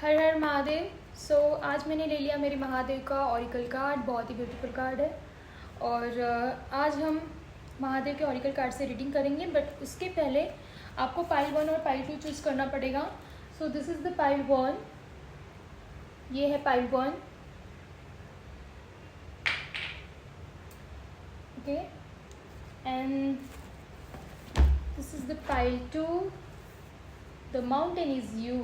हर हर महादेव। आज मैंने ले लिया मेरे महादेव का ऑरिकल कार्ड। बहुत ही ब्यूटीफुल कार्ड है। और आज हम महादेव के ऑरिकल कार्ड से रीडिंग करेंगे, बट उसके पहले आपको पाइल 1 और पाइल 2 चूज़ करना पड़ेगा। So this is the pile 1। ये है pile 1। Okay, and this is the pile 2। The mountain is you.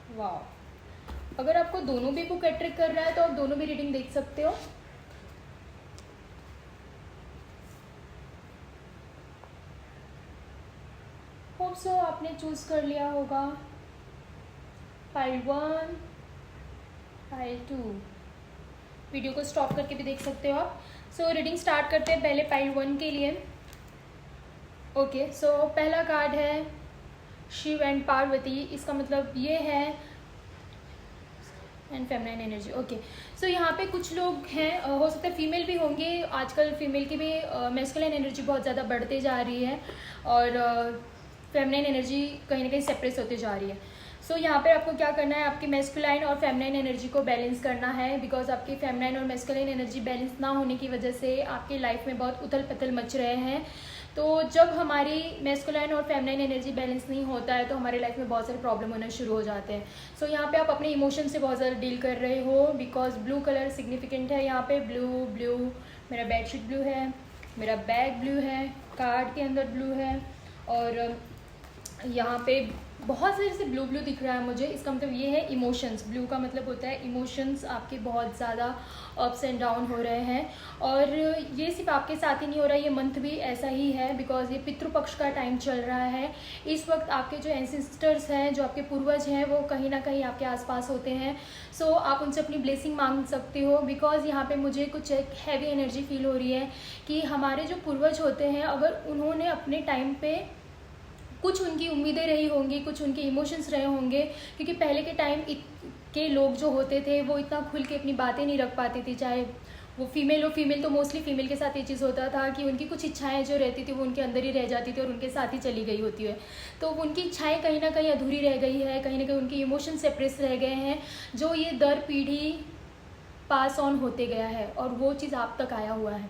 वाह, अगर आपको दोनों भी बुक अट्रैक्ट कर रहा है तो आप दोनों भी रीडिंग देख सकते हो। होप सो आपने चूज कर लिया होगा पाइल 1, पाइल 2। वीडियो को स्टॉप करके भी देख सकते हो आप। रीडिंग स्टार्ट करते हैं पहले पाइल 1 के लिए। ओके, पहला कार्ड है शिव एंड पार्वती। इसका मतलब ये है एंड फेमिनाइन एनर्जी। ओके, यहाँ पे कुछ लोग हैं, हो सकता है फीमेल भी होंगे। आजकल फीमेल की भी मैस्कुलिन एनर्जी बहुत ज़्यादा बढ़ते जा रही है और फेमिनाइन एनर्जी कहीं ना कहीं सेपरेट होते जा रही है। यहाँ पे आपको क्या करना है, आपकी मैस्कुलाइन और फेमिनाइन एनर्जी को बैलेंस करना है। बिकॉज आपकी फेमिनाइन और मैस्कुलाइन एनर्जी बैलेंस ना होने की वजह से आपकी लाइफ में बहुत उथल पुथल मच रहे हैं। तो जब हमारी मैस्कुलाइन और फेमिनाइन एनर्जी बैलेंस नहीं होता है तो हमारे लाइफ में बहुत सारे प्रॉब्लम होना शुरू हो जाते हैं। यहाँ पे आप अपने इमोशन से बहुत ज़्यादा डील कर रहे हो। बिकॉज ब्लू कलर सिग्निफिकेंट है यहाँ पे। ब्लू, मेरा बेडशीट ब्लू है, मेरा बैग ब्लू है, कार्ड के अंदर ब्लू है, और यहाँ पे बहुत सारे से ब्लू दिख रहा है मुझे। इसका मतलब ये है इमोशंस। ब्लू का मतलब होता है इमोशंस आपके बहुत ज़्यादा अप्स एंड डाउन हो रहे हैं। और ये सिर्फ आपके साथ ही नहीं हो रहा है, ये मंथ भी ऐसा ही है। बिकॉज ये पितृपक्ष का टाइम चल रहा है। इस वक्त आपके जो एंसेस्टर्स हैं, जो आपके पूर्वज हैं, वो कहीं ना कहीं आपके आसपास होते हैं। आप उनसे अपनी ब्लेसिंग मांग सकते हो। बिकॉज यहाँ पे मुझे कुछ एक हैवी एनर्जी फील हो रही है कि हमारे जो पूर्वज होते हैं, अगर उन्होंने अपने टाइम पे कुछ उनकी उम्मीदें रही होंगी, कुछ उनके इमोशंस रहे होंगे। क्योंकि पहले के टाइम के लोग जो होते थे वो इतना खुल के अपनी बातें नहीं रख पाती थी। चाहे वो फीमेल हो, फीमेल तो मोस्टली फीमेल के साथ ये चीज़ होता था कि उनकी कुछ इच्छाएं जो रहती थी वो उनके अंदर ही रह जाती थी और उनके साथ ही चली गई होती है। तो उनकी इच्छाएं कहीं ना कहीं अधूरी रह गई है, कहीं ना कहीं उनके इमोशन सेपरेस रह गए हैं, जो ये दर पीढ़ी पास ऑन होते गया है और वो चीज़ आप तक आया हुआ है।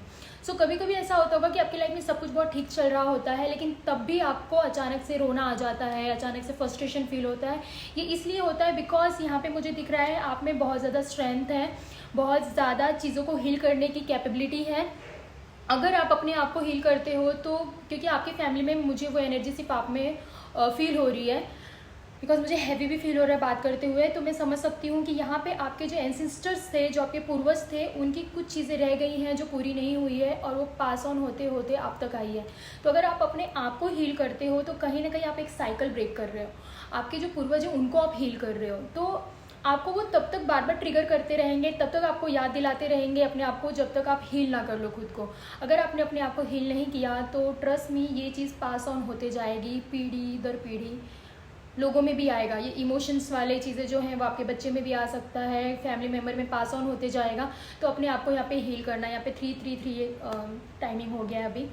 कभी कभी ऐसा होता होगा कि आपकी लाइफ में सब कुछ बहुत ठीक चल रहा होता है, लेकिन तब भी आपको अचानक से रोना आ जाता है, अचानक से फ्रस्ट्रेशन फील होता है। ये इसलिए होता है बिकॉज यहाँ पे मुझे दिख रहा है आप में बहुत ज़्यादा स्ट्रेंथ है, बहुत ज़्यादा चीज़ों को हील करने की कैपेबिलिटी है। अगर आप अपने आप को हील करते हो तो, क्योंकि आपकी फैमिली में मुझे वो एनर्जी सिर्फ आप में फील हो रही है। बिकॉज मुझे हैवी भी फील हो रहा है बात करते हुए, तो मैं समझ सकती हूँ कि यहाँ पे आपके जो एंसेस्टर्स थे, जो आपके पूर्वज थे, उनकी कुछ चीज़ें रह गई हैं जो पूरी नहीं हुई है और वो पास ऑन होते होते आप तक आई है। तो अगर आप अपने आप को हील करते हो तो कहीं ना कहीं आप एक साइकिल ब्रेक कर रहे हो। आपके जो पूर्वज हैं उनको आप हील कर रहे हो, तो आपको वो तब तक बार बार ट्रिगर करते रहेंगे, तब तक आपको याद दिलाते रहेंगे अपने आप को, जब तक आप हील ना कर लो खुद को। अगर आपने अपने आप को हील नहीं किया तो ट्रस्ट मी, ये चीज़ पास ऑन होते जाएगी, पीढ़ी दर पीढ़ी लोगों में भी आएगा। ये इमोशंस वाले चीज़ें जो हैं वो आपके बच्चे में भी आ सकता है, फैमिली मेम्बर में पास ऑन होते जाएगा। तो अपने आप को यहाँ पे हील करना है। यहाँ पे 333 टाइमिंग हो गया है अभी।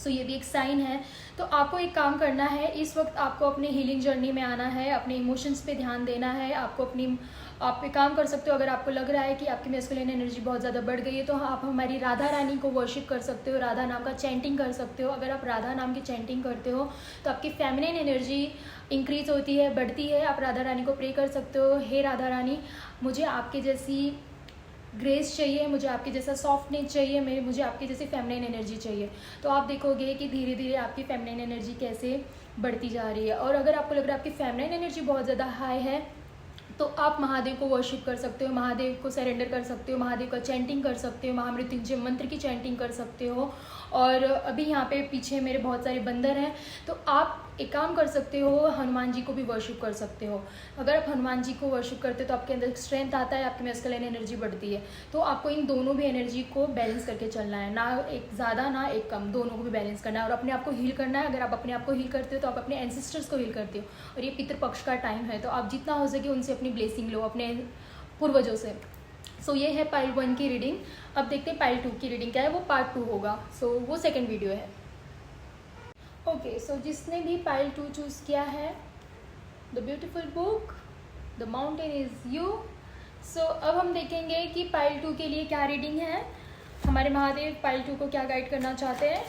ये भी एक साइन है। तो आपको एक काम करना है, इस वक्त आपको अपने हीलिंग जर्नी में आना है, अपने इमोशंस पे ध्यान देना है। आप एक काम कर सकते हो, अगर आपको लग रहा है कि आपकी मैस्कुलिन एनर्जी बहुत ज़्यादा बढ़ गई है तो आप हमारी राधा रानी को वर्शिप कर सकते हो, राधा नाम का चैंटिंग कर सकते हो। अगर आप राधा नाम की चैंटिंग करते हो तो आपकी फेमिनिन एनर्जी इंक्रीज होती है, बढ़ती है। आप राधा रानी को प्रे कर सकते हो, हे राधा रानी, मुझे आपके जैसी ग्रेस चाहिए, मुझे आपके जैसा सॉफ्टनेस चाहिए, मुझे आपकी जैसी फेमिनिन एनर्जी चाहिए। तो आप देखोगे कि धीरे धीरे आपकी फेमिनिन एनर्जी कैसे बढ़ती जा रही है। और अगर आपको लग रहा है आपकी फेमिनिन एनर्जी बहुत ज़्यादा हाई है तो आप महादेव को वर्शिप कर सकते हो, महादेव को सरेंडर कर सकते हो, महादेव का चैंटिंग कर सकते हो, महामृत्युंजय मंत्र की चैंटिंग कर सकते हो। और अभी यहाँ पे पीछे मेरे बहुत सारे बंदर हैं, तो आप एक काम कर सकते हो, हनुमान जी को भी वर्शिप कर सकते हो। अगर आप हनुमान जी को वर्शिप करते हो तो आपके अंदर स्ट्रेंथ आता है, आपकी मैस्कुलिन एनर्जी बढ़ती है। तो आपको इन दोनों भी एनर्जी को बैलेंस करके चलना है, ना एक ज़्यादा ना एक कम, दोनों को भी बैलेंस करना है और अपने आप को हील करना है। अगर आप अपने आप को हील करते हो तो आप अपने एंसेस्टर्स को हील करते हो। और ये पितृपक्ष का टाइम है, तो आप जितना हो सके उनसे अपनी ब्लेसिंग लो, अपने पूर्वजों से। ये है पाइल 1 की रीडिंग। अब देखते हैं पाइल 2 की रीडिंग क्या है, वो पार्ट 2 होगा। वो सेकेंड वीडियो है। ओके, जिसने भी पाइल 2 चूज़ किया है, the beautiful book, the mountain is you. So अब हम देखेंगे कि पाइल 2 के लिए क्या रीडिंग है, हमारे महादेव पाइल 2 को क्या गाइड करना चाहते हैं।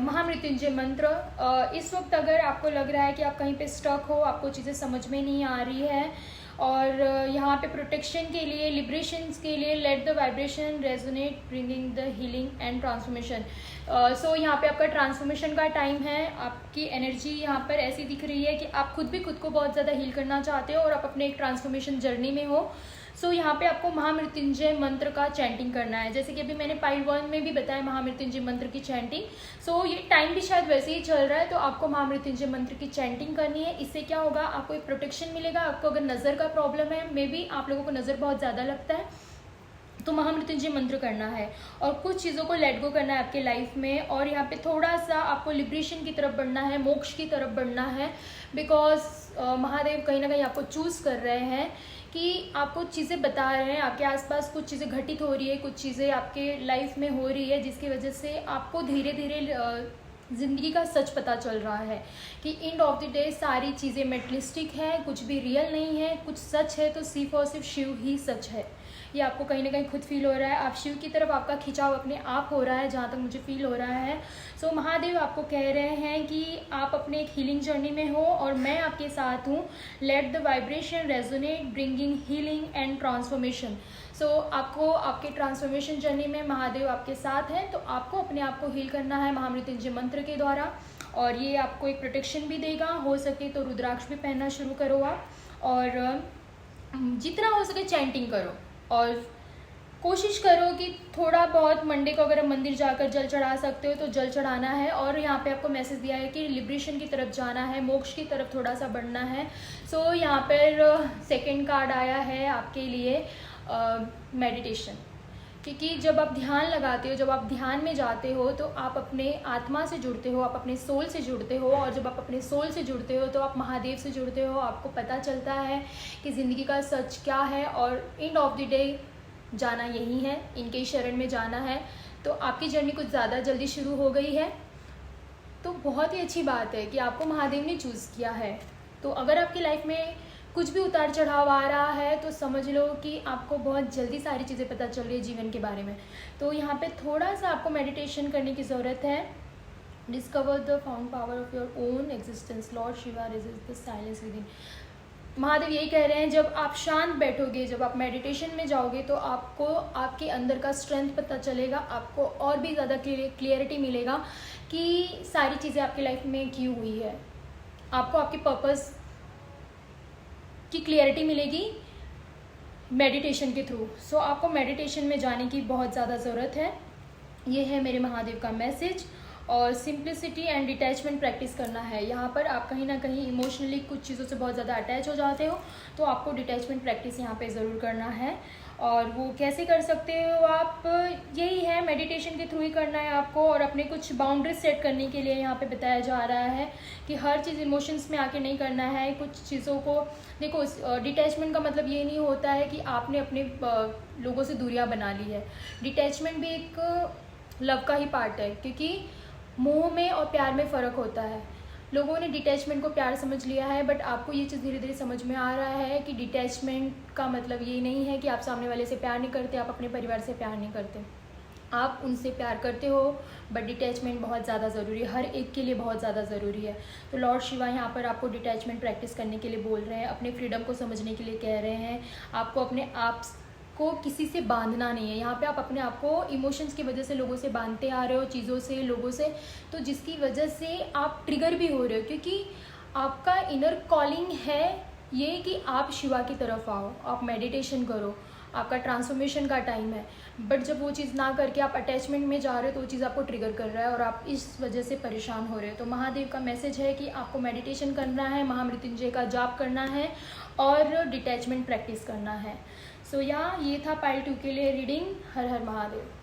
महामृत्युंजय मंत्र। इस वक्त अगर आपको लग रहा है कि आप कहीं पे स्टक हो, आपको चीज़ें समझ में नहीं आ रही है, और यहाँ पे प्रोटेक्शन के लिए, लिबरेशंस के लिए, let the vibration resonate bringing the healing and transformation. So यहाँ पे आपका ट्रांसफॉर्मेशन का टाइम है। आपकी एनर्जी यहाँ पर ऐसी दिख रही है कि आप खुद भी खुद को बहुत ज़्यादा हील करना चाहते हो और आप अपने एक ट्रांसफॉर्मेशन जर्नी में हो। सो यहाँ पे आपको महामृत्युंजय मंत्र का चैंटिंग करना है, जैसे कि अभी मैंने पाइल 1 में भी बताया महामृत्युंजय मंत्र की चैंटिंग। सो ये टाइम भी शायद वैसे ही चल रहा है, तो आपको महामृत्युंजय मंत्र की चैंटिंग करनी है। इससे क्या होगा, आपको एक प्रोटेक्शन मिलेगा। आपको अगर नज़र का प्रॉब्लम है, मे बी आप लोगों को नज़र बहुत ज़्यादा लगता है, तो महामृत्युंजय मंत्र करना है और कुछ चीज़ों को लेट गो करना है आपके लाइफ में। और यहाँ पे थोड़ा सा आपको लिबरेशन की तरफ बढ़ना है, मोक्ष की तरफ बढ़ना है, बिकॉज महादेव कहीं ना कहीं आपको चूज़ कर रहे हैं कि आपको चीज़ें बता रहे हैं। आपके आसपास कुछ चीज़ें घटित हो रही है, कुछ चीज़ें आपके लाइफ में हो रही है, जिसकी वजह से आपको धीरे धीरे ज़िंदगी का सच पता चल रहा है कि एंड ऑफ द डे सारी चीज़ें मेटलिस्टिक है, कुछ भी रियल नहीं है। कुछ सच है तो सिर्फ और सिर्फ शिव ही सच है। ये आपको कहीं ना कहीं खुद फील हो रहा है। आप शिव की तरफ आपका खिंचाव अपने आप हो रहा है, जहाँ तक मुझे फील हो रहा है। सो महादेव आपको कह रहे हैं कि आप अपने एक हीलिंग जर्नी में हो और मैं आपके साथ हूँ। Let the vibration resonate bringing healing and transformation. So आपको आपके ट्रांसफॉर्मेशन जर्नी में महादेव आपके साथ हैं, तो आपको अपने आप को हील करना है महामृत्युंजय मंत्र के द्वारा, और ये आपको एक प्रोटेक्शन भी देगा। हो सके तो रुद्राक्ष भी पहनना शुरू करो आप, और जितना हो सके चैंटिंग करो, और कोशिश करो कि थोड़ा बहुत मंडे को अगर आप मंदिर जाकर जल चढ़ा सकते हो तो जल चढ़ाना है। और यहाँ पे आपको मैसेज दिया है कि लिबरेशन की तरफ जाना है, मोक्ष की तरफ थोड़ा सा बढ़ना है। सो यहाँ पर सेकंड कार्ड आया है आपके लिए मेडिटेशन, क्योंकि जब आप ध्यान लगाते हो, जब आप ध्यान में जाते हो, तो आप अपने आत्मा से जुड़ते हो, आप अपने सोल से जुड़ते हो, और जब आप अपने सोल से जुड़ते हो तो आप महादेव से जुड़ते हो। आपको पता चलता है कि ज़िंदगी का सच क्या है, और एंड ऑफ द डे जाना यही है, इनके ही शरण में जाना है। तो आपकी जर्नी कुछ ज़्यादा जल्दी शुरू हो गई है, तो बहुत ही अच्छी बात है कि आपको महादेव ने चूज़ किया है। तो अगर आपकी लाइफ में कुछ भी उतार चढ़ाव आ रहा है तो समझ लो कि आपको बहुत जल्दी सारी चीज़ें पता चल रही है जीवन के बारे में। तो यहाँ पे थोड़ा सा आपको मेडिटेशन करने की ज़रूरत है। Discover the found power of your own existence, Lord Shiva resist the silence with in. Mahadev यही कह रहे हैं, जब आप शांत बैठोगे, जब आप मेडिटेशन में जाओगे, तो आपको आपके अंदर का स्ट्रेंथ पता चलेगा, आपको और भी ज़्यादा क्लियरिटी मिलेगा कि सारी चीज़ें आपकी लाइफ में क्यों हुई है। आपको आपके पर्पस की क्लियरिटी मिलेगी मेडिटेशन के थ्रू। सो आपको मेडिटेशन में जाने की बहुत ज़्यादा ज़रूरत है। ये है मेरे महादेव का मैसेज। और सिंप्लिसिटी एंड डिटैचमेंट प्रैक्टिस करना है। यहाँ पर आप कहीं ना कहीं इमोशनली कुछ चीज़ों से बहुत ज़्यादा अटैच हो जाते हो, तो आपको डिटैचमेंट प्रैक्टिस यहाँ पे ज़रूर करना है। और वो कैसे कर सकते हो आप, यही है मेडिटेशन के थ्रू ही करना है आपको। और अपने कुछ बाउंड्रीज सेट करने के लिए यहाँ पे बताया जा रहा है कि हर चीज़ इमोशंस में आके नहीं करना है। कुछ चीज़ों को देखो, डिटैचमेंट का मतलब ये नहीं होता है कि आपने अपने लोगों से दूरियाँ बना ली है। डिटैचमेंट भी एक लव का ही पार्ट है, क्योंकि मोह में और प्यार में फ़र्क होता है। लोगों ने डिटैचमेंट को प्यार समझ लिया है, बट आपको ये चीज़ धीरे धीरे समझ में आ रहा है कि डिटैचमेंट का मतलब ये नहीं है कि आप सामने वाले से प्यार नहीं करते, आप अपने परिवार से प्यार नहीं करते। आप उनसे प्यार करते हो, बट डिटैचमेंट बहुत ज़्यादा ज़रूरी है, हर एक के लिए बहुत ज़्यादा ज़रूरी है। तो लॉर्ड शिवा यहाँ पर आपको डिटैचमेंट प्रैक्टिस करने के लिए बोल रहे हैं, अपने फ्रीडम को समझने के लिए कह रहे हैं। आपको अपने आप को किसी से बांधना नहीं है। यहाँ पे आप अपने आप को इमोशंस की वजह से लोगों से बांधते आ रहे हो, चीज़ों से, लोगों से, तो जिसकी वजह से आप ट्रिगर भी हो रहे हो, क्योंकि आपका इनर कॉलिंग है ये कि आप शिवा की तरफ आओ, आप मेडिटेशन करो, आपका ट्रांसफॉर्मेशन का टाइम है। बट जब वो चीज़ ना करके आप अटैचमेंट में जा रहे हो तो वो चीज़ आपको ट्रिगर कर रहा है और आप इस वजह से परेशान हो रहे हो। तो महादेव का मैसेज है कि आपको मेडिटेशन करना है, महामृत्युंजय का जाप करना है और डिटैचमेंट प्रैक्टिस करना है। सो ये था पाइल 2 के लिए रीडिंग। हर हर महादेव।